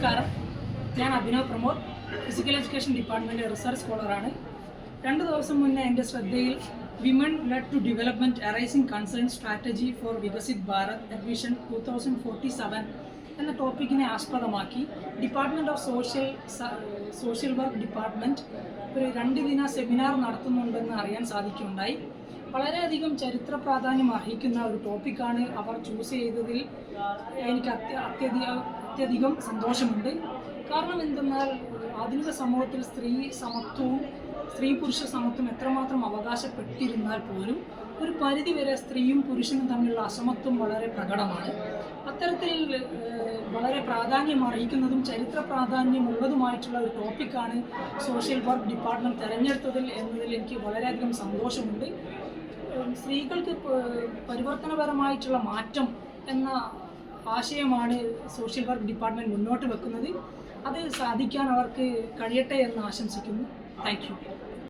നമസ്കാരം. ഞാൻ Abhinav Pramod, physical education department research സ്കോളറാണ്. 2 ദിവസം മുന്നേ എൻ്റെ ശ്രദ്ധയിൽ women led to development arising concern strategy for Viksit Bharat vision 2047 എന്ന ടോപ്പിക്കിനെ ആസ്പദമാക്കി department of social work department ഒരു 2 ദിന സെമിനാർ നടത്തുന്നുണ്ടെന്ന് അറിയാൻ സാധിക്കുകയുണ്ടായി. വളരെയധികം ചരിത്ര പ്രാധാന്യം അർഹിക്കുന്ന ഒരു ടോപ്പിക്കാണ് അവർ ചൂസ് ചെയ്തതിൽ എനിക്ക് അത്യധികം സന്തോഷമുണ്ട്. കാരണം എന്തെന്നാൽ ആധുനിക സമൂഹത്തിൽ സ്ത്രീ പുരുഷ സമത്വം എത്രമാത്രം അവകാശപ്പെട്ടിരുന്നാൽ പോലും ഒരു പരിധിവരെ സ്ത്രീയും പുരുഷനും തമ്മിലുള്ള അസമത്വം വളരെ പ്രകടമാണ്. അത്തരത്തിൽ വളരെ പ്രാധാന്യം അർഹിക്കുന്നതും ചരിത്ര പ്രാധാന്യമുള്ളതുമായിട്ടുള്ള ഒരു ടോപ്പിക്കാണ് സോഷ്യൽ വർക്ക് ഡിപ്പാർട്ട്മെൻറ്റ് തിരഞ്ഞെടുത്തതിൽ എന്നതിൽ എനിക്ക് വളരെയധികം സന്തോഷമുണ്ട്. സ്ത്രീകൾക്ക് പരിവർത്തനപരമായിട്ടുള്ള മാറ്റം എന്ന ആശയമാണ് സോഷ്യൽ വർക്ക് ഡിപ്പാർട്ട്മെൻറ്റ് മുന്നോട്ട് വെക്കുന്നത്. അത് സാധിക്കാൻ അവർക്ക് കഴിയട്ടെ എന്ന് ആശംസിക്കുന്നു. Thank you.